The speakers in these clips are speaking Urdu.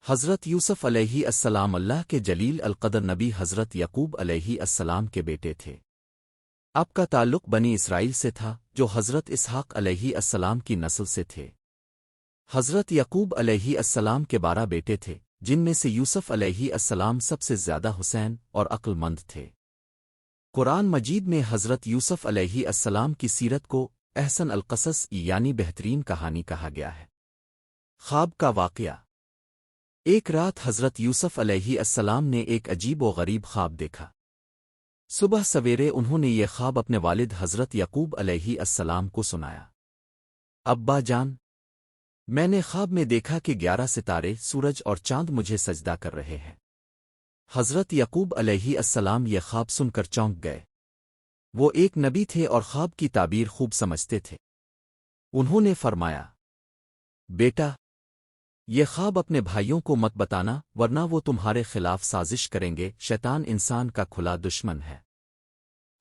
حضرت یوسف علیہ السلام اللہ کے جلیل القدر نبی حضرت یعقوب علیہ السلام کے بیٹے تھے۔ آپ کا تعلق بنی اسرائیل سے تھا جو حضرت اسحاق علیہ السلام کی نسل سے تھے۔ حضرت یعقوب علیہ السلام کے 12 بیٹے تھے، جن میں سے یوسف علیہ السلام سب سے زیادہ حسین اور عقل مند تھے۔ قرآن مجید میں حضرت یوسف علیہ السلام کی سیرت کو احسن القصص یعنی بہترین کہانی کہا گیا ہے۔ خواب کا واقعہ۔ ایک رات حضرت یوسف علیہ السلام نے ایک عجیب و غریب خواب دیکھا۔ صبح سویرے انہوں نے یہ خواب اپنے والد حضرت یعقوب علیہ السلام کو سنایا۔ ابا جان، میں نے خواب میں دیکھا کہ 11 ستارے، سورج اور چاند مجھے سجدہ کر رہے ہیں۔ حضرت یعقوب علیہ السلام یہ خواب سن کر چونک گئے۔ وہ ایک نبی تھے اور خواب کی تعبیر خوب سمجھتے تھے۔ انہوں نے فرمایا، بیٹا، یہ خواب اپنے بھائیوں کو مت بتانا ورنہ وہ تمہارے خلاف سازش کریں گے، شیطان انسان کا کھلا دشمن ہے۔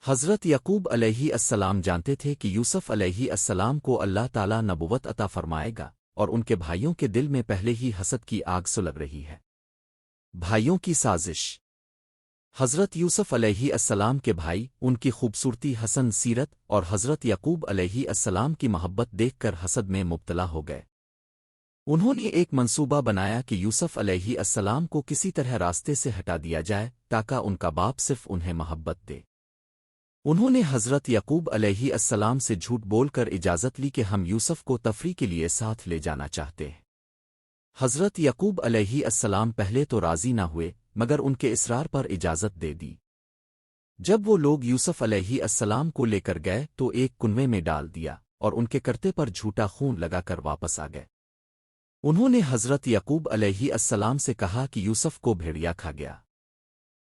حضرت یعقوب علیہ السلام جانتے تھے کہ یوسف علیہ السلام کو اللہ تعالیٰ نبوت عطا فرمائے گا، اور ان کے بھائیوں کے دل میں پہلے ہی حسد کی آگ سلگ رہی ہے۔ بھائیوں کی سازش۔ حضرت یوسف علیہ السلام کے بھائی ان کی خوبصورتی، حسن سیرت اور حضرت یعقوب علیہ السلام کی محبت دیکھ کر حسد میں مبتلا ہو گئے۔ انہوں نے ایک منصوبہ بنایا کہ یوسف علیہ السلام کو کسی طرح راستے سے ہٹا دیا جائے تاکہ ان کا باپ صرف انہیں محبت دے۔ انہوں نے حضرت یعقوب علیہ السلام سے جھوٹ بول کر اجازت لی کہ ہم یوسف کو تفریح کے لیے ساتھ لے جانا چاہتے ہیں۔ حضرت یعقوب علیہ السلام پہلے تو راضی نہ ہوئے، مگر ان کے اصرار پر اجازت دے دی۔ جب وہ لوگ یوسف علیہ السلام کو لے کر گئے تو ایک کنویں میں ڈال دیا اور ان کے کرتے پر جھوٹا خون لگا کر واپس آ گئے۔ انہوں نے حضرت یعقوب علیہ السلام سے کہا کہ یوسف کو بھیڑیا کھا گیا۔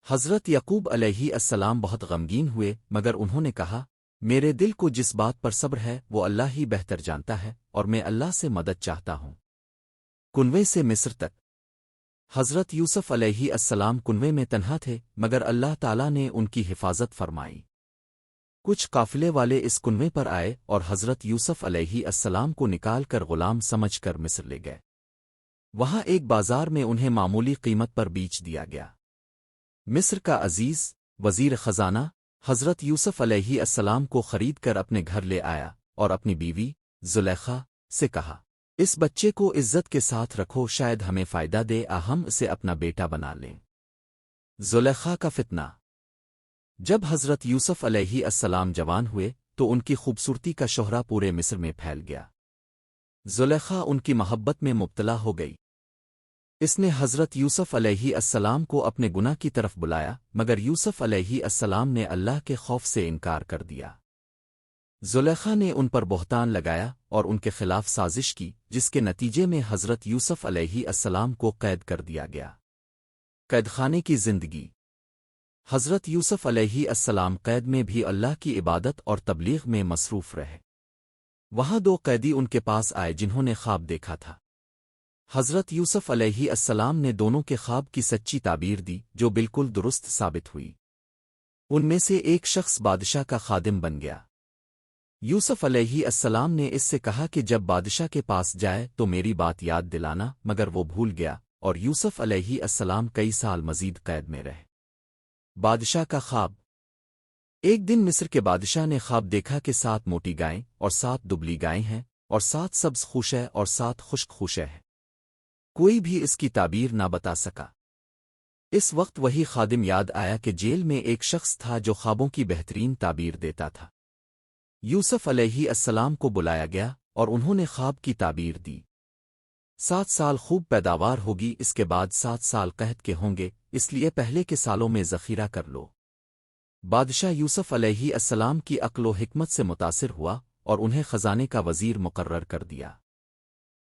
حضرت یعقوب علیہ السلام بہت غمگین ہوئے، مگر انہوں نے کہا، میرے دل کو جس بات پر صبر ہے وہ اللہ ہی بہتر جانتا ہے، اور میں اللہ سے مدد چاہتا ہوں۔ کنویں سے مصر تک۔ حضرت یوسف علیہ السلام کنویں میں تنہا تھے، مگر اللہ تعالیٰ نے ان کی حفاظت فرمائی۔ کچھ قافلے والے اس کنویں پر آئے اور حضرت یوسف علیہ السلام کو نکال کر غلام سمجھ کر مصر لے گئے۔ وہاں ایک بازار میں انہیں معمولی قیمت پر بیچ دیا گیا۔ مصر کا عزیز وزیر خزانہ حضرت یوسف علیہ السلام کو خرید کر اپنے گھر لے آیا اور اپنی بیوی زلیخا سے کہا، اس بچے کو عزت کے ساتھ رکھو، شاید ہمیں فائدہ دے، ہم اسے اپنا بیٹا بنا لیں۔ زلیخا کا فتنہ۔ جب حضرت یوسف علیہ السلام جوان ہوئے تو ان کی خوبصورتی کا شہرہ پورے مصر میں پھیل گیا۔ زلیخا ان کی محبت میں مبتلا ہو گئی۔ اس نے حضرت یوسف علیہ السلام کو اپنے گناہ کی طرف بلایا، مگر یوسف علیہ السلام نے اللہ کے خوف سے انکار کر دیا۔ زلیخا نے ان پر بہتان لگایا اور ان کے خلاف سازش کی، جس کے نتیجے میں حضرت یوسف علیہ السلام کو قید کر دیا گیا۔ قید خانے کی زندگی۔ حضرت یوسف علیہ السلام قید میں بھی اللہ کی عبادت اور تبلیغ میں مصروف رہے۔ وہاں 2 قیدی ان کے پاس آئے جنہوں نے خواب دیکھا تھا۔ حضرت یوسف علیہ السلام نے دونوں کے خواب کی سچی تعبیر دی، جو بالکل درست ثابت ہوئی۔ ان میں سے ایک شخص بادشاہ کا خادم بن گیا۔ یوسف علیہ السلام نے اس سے کہا کہ جب بادشاہ کے پاس جائے تو میری بات یاد دلانا، مگر وہ بھول گیا، اور یوسف علیہ السلام کئی سال مزید قید میں رہے۔ بادشاہ کا خواب۔ ایک دن مصر کے بادشاہ نے خواب دیکھا کہ 7 موٹی گائیں اور 7 دبلی گائیں ہیں، اور 7 سبز خوشے اور 7 خشک خوشے ہیں۔ کوئی بھی اس کی تعبیر نہ بتا سکا۔ اس وقت وہی خادم یاد آیا کہ جیل میں ایک شخص تھا جو خوابوں کی بہترین تعبیر دیتا تھا۔ یوسف علیہ السلام کو بلایا گیا اور انہوں نے خواب کی تعبیر دی۔ 7 سال خوب پیداوار ہوگی، اس کے بعد 7 سال قحط کے ہوں گے، اس لیے پہلے کے سالوں میں ذخیرہ کر لو۔ بادشاہ یوسف علیہ السلام کی عقل و حکمت سے متاثر ہوا اور انہیں خزانے کا وزیر مقرر کر دیا۔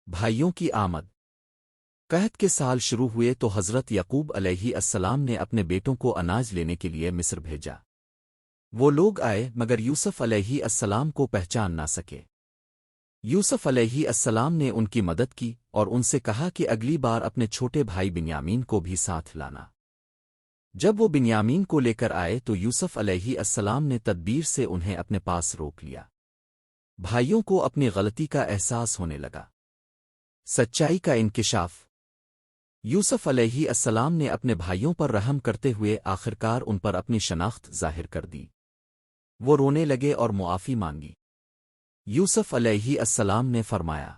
بھائیوں کی آمد۔ قحط کے سال شروع ہوئے تو حضرت یعقوب علیہ السلام نے اپنے بیٹوں کو اناج لینے کے لیے مصر بھیجا۔ وہ لوگ آئے مگر یوسف علیہ السلام کو پہچان نہ سکے۔ یوسف علیہ السلام نے ان کی مدد کی اور ان سے کہا کہ اگلی بار اپنے چھوٹے بھائی بنیامین کو بھی ساتھ لانا۔ جب وہ بنیامین کو لے کر آئے تو یوسف علیہ السلام نے تدبیر سے انہیں اپنے پاس روک لیا۔ بھائیوں کو اپنی غلطی کا احساس ہونے لگا۔ سچائی کا انکشاف۔ یوسف علیہ السلام نے اپنے بھائیوں پر رحم کرتے ہوئے آخرکار ان پر اپنی شناخت ظاہر کر دی۔ وہ رونے لگے اور معافی مانگی۔ یوسف علیہ السلام نے فرمایا،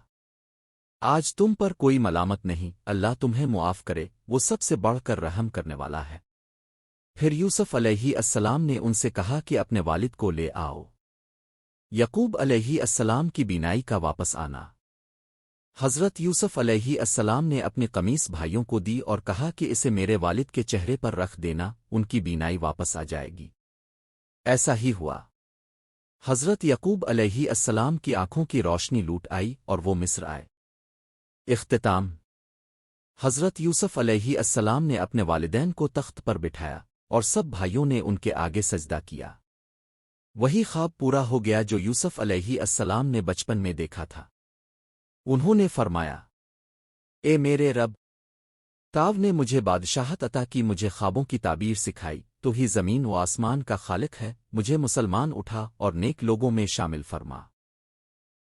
آج تم پر کوئی ملامت نہیں، اللہ تمہیں معاف کرے، وہ سب سے بڑھ کر رحم کرنے والا ہے۔ پھر یوسف علیہ السلام نے ان سے کہا کہ اپنے والد کو لے آؤ۔ یعقوب علیہ السلام کی بینائی کا واپس آنا۔ حضرت یوسف علیہ السلام نے اپنی قمیص بھائیوں کو دی اور کہا کہ اسے میرے والد کے چہرے پر رکھ دینا، ان کی بینائی واپس آ جائے گی۔ ایسا ہی ہوا۔ حضرت یعقوب علیہ السلام کی آنکھوں کی روشنی لوٹ آئی اور وہ مصر آئے۔ اختتام۔ حضرت یوسف علیہ السلام نے اپنے والدین کو تخت پر بٹھایا اور سب بھائیوں نے ان کے آگے سجدہ کیا۔ وہی خواب پورا ہو گیا جو یوسف علیہ السلام نے بچپن میں دیکھا تھا۔ انہوں نے فرمایا، اے میرے رب، تاو نے مجھے بادشاہت عطا کی، مجھے خوابوں کی تعبیر سکھائی، تو ہی زمین و آسمان کا خالق ہے، مجھے مسلمان اٹھا اور نیک لوگوں میں شامل فرما۔